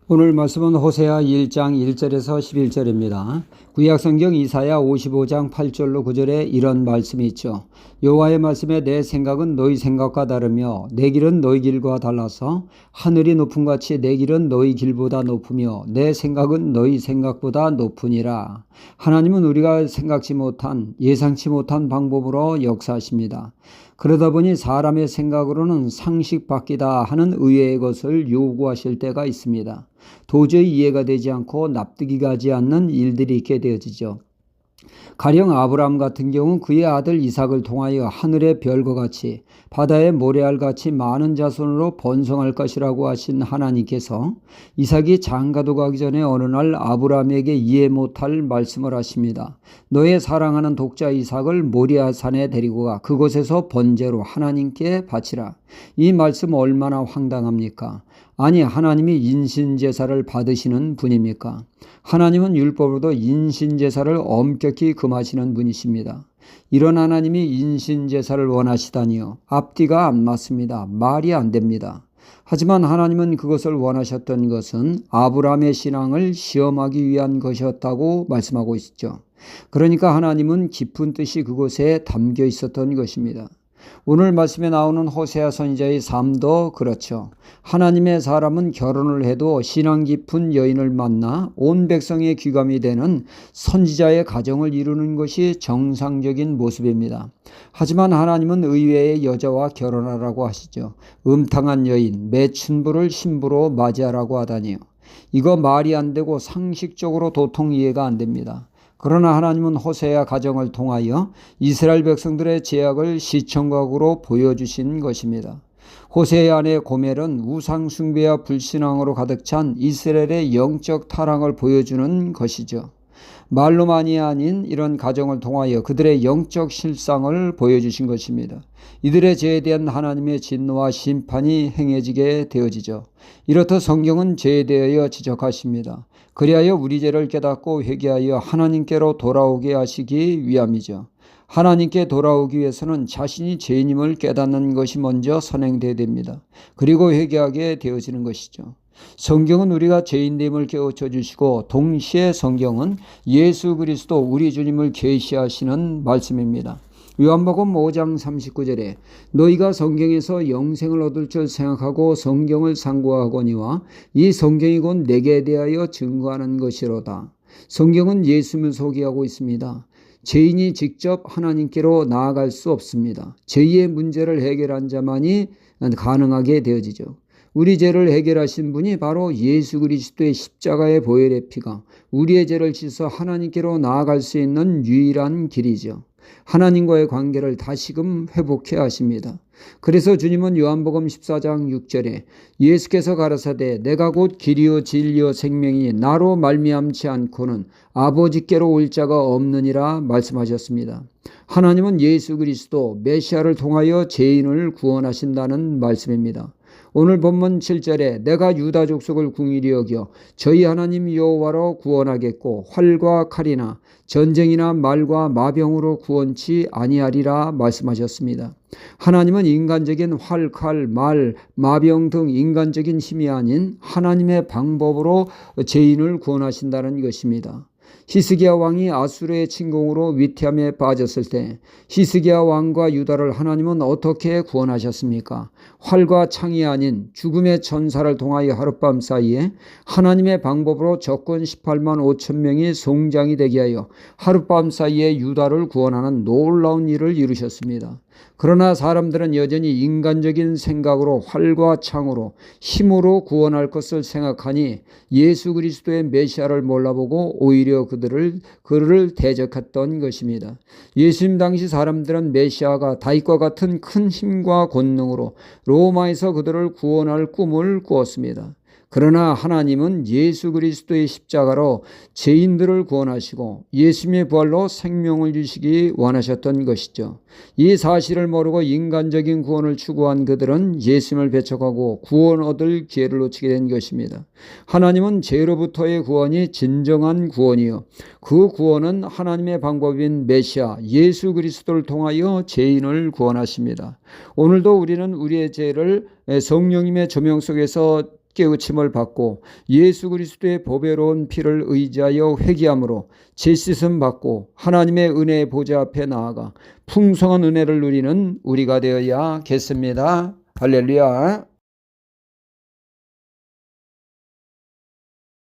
오늘 말씀은 호세아 1장 1절에서 11절입니다. 구약성경 이사야 55장 8절로 9절에 이런 말씀이 있죠. 여호와의 말씀에 내 생각은 너희 생각과 다르며 내 길은 너희 길과 달라서 하늘이 높음 같이 내 길은 너희 길보다 높으며 내 생각은 너희 생각보다 높으니라. 하나님은 우리가 생각지 못한 예상치 못한 방법으로 역사하십니다. 그러다 보니 사람의 생각으로는 상식 밖이다 하는 의외의 것을 요구하실 때가 있습니다. 도저히 이해가 되지 않고 납득이 가지 않는 일들이 있게 되어지죠. 가령 아브라함 같은 경우 그의 아들 이삭을 통하여 하늘의 별과 같이 바다의 모래알 같이 많은 자손으로 번성할 것이라고 하신 하나님께서 이삭이 장가도 가기 전에 어느 날 아브라함에게 이해 못할 말씀을 하십니다. 너의 사랑하는 독자 이삭을 모리아산에 데리고 가 그곳에서 번제로 하나님께 바치라. 이 말씀 얼마나 황당합니까? 아니, 하나님이 인신제사를 받으시는 분입니까? 하나님은 율법으로도 인신제사를 엄격히 금하시는 분이십니다. 이런 하나님이 인신제사를 원하시다니요. 앞뒤가 안 맞습니다. 말이 안 됩니다. 하지만 하나님은 그것을 원하셨던 것은 아브라함의 신앙을 시험하기 위한 것이었다고 말씀하고 있죠. 그러니까 하나님은 깊은 뜻이 그곳에 담겨 있었던 것입니다. 오늘 말씀에 나오는 호세아 선지자의 삶도 그렇죠. 하나님의 사람은 결혼을 해도 신앙 깊은 여인을 만나 온 백성의 귀감이 되는 선지자의 가정을 이루는 것이 정상적인 모습입니다. 하지만 하나님은 의외의 여자와 결혼하라고 하시죠. 음탕한 여인, 매춘부를 신부로 맞이하라고 하다니요. 이거 말이 안 되고 상식적으로 도통 이해가 안 됩니다. 그러나 하나님은 호세아 가정을 통하여 이스라엘 백성들의 죄악을 시청각으로 보여주신 것입니다. 호세아 안의 고멜은 우상 숭배와 불신앙으로 가득 찬 이스라엘의 영적 타락을 보여주는 것이죠. 말로만이 아닌 이런 가정을 통하여 그들의 영적 실상을 보여주신 것입니다. 이들의 죄에 대한 하나님의 진노와 심판이 행해지게 되어지죠. 이렇듯 성경은 죄에 대하여 지적하십니다. 그리하여 우리 죄를 깨닫고 회개하여 하나님께로 돌아오게 하시기 위함이죠. 하나님께 돌아오기 위해서는 자신이 죄인임을 깨닫는 것이 먼저 선행되어야 됩니다. 그리고 회개하게 되어지는 것이죠. 성경은 우리가 죄인됨을 깨우쳐 주시고 동시에 성경은 예수 그리스도 우리 주님을 계시하시는 말씀입니다. 요한복음 5장 39절에 너희가 성경에서 영생을 얻을 줄 생각하고 성경을 상고하거니와 이 성경이 곧 내게 대하여 증거하는 것이로다. 성경은 예수님을 소개하고 있습니다. 죄인이 직접 하나님께로 나아갈 수 없습니다. 죄의 문제를 해결한 자만이 가능하게 되어지죠. 우리 죄를 해결하신 분이 바로 예수 그리스도의 십자가의 보혈의 피가 우리의 죄를 씻어 하나님께로 나아갈 수 있는 유일한 길이죠. 하나님과의 관계를 다시금 회복해 하십니다. 그래서 주님은 요한복음 14장 6절에 예수께서 가라사대 내가 곧 길이요 진리요 생명이 나로 말미암지 않고는 아버지께로 올 자가 없느니라 말씀하셨습니다. 하나님은 예수 그리스도 메시아를 통하여 죄인을 구원하신다는 말씀입니다. 오늘 본문 7절에 내가 유다 족속을 궁일이 여겨 저희 하나님 여호와로 구원하겠고 활과 칼이나 전쟁이나 말과 마병으로 구원치 아니하리라 말씀하셨습니다. 하나님은 인간적인 활, 칼, 말, 마병 등 인간적인 힘이 아닌 하나님의 방법으로 죄인을 구원하신다는 것입니다. 히스기야 왕이 아수르의 침공으로 위태함에 빠졌을 때 히스기야 왕과 유다를 하나님은 어떻게 구원하셨습니까? 활과 창이 아닌 죽음의 천사를 통하여 하룻밤 사이에 하나님의 방법으로 적군 18만 5천 명이 송장이 되게 하여 하룻밤 사이에 유다를 구원하는 놀라운 일을 이루셨습니다. 그러나 사람들은 여전히 인간적인 생각으로 활과 창으로 힘으로 구원할 것을 생각하니 예수 그리스도의 메시아를 몰라보고 오히려 그를 대적했던 것입니다. 예수님 당시 사람들은 메시아가 다윗과 같은 큰 힘과 권능으로 로마에서 그들을 구원할 꿈을 꾸었습니다. 그러나 하나님은 예수 그리스도의 십자가로 죄인들을 구원하시고 예수님의 부활로 생명을 주시기 원하셨던 것이죠. 이 사실을 모르고 인간적인 구원을 추구한 그들은 예수님을 배척하고 구원 얻을 기회를 놓치게 된 것입니다. 하나님은 죄로부터의 구원이 진정한 구원이요, 그 구원은 하나님의 방법인 메시아 예수 그리스도를 통하여 죄인을 구원하십니다. 오늘도 우리는 우리의 죄를 성령님의 조명 속에서 깨우침을 받고 예수 그리스도의 보배로운 피를 의지하여 회개함으로 제씻음 받고 하나님의 은혜의 보좌 앞에 나아가 풍성한 은혜를 누리는 우리가 되어야겠습니다. 할렐루야.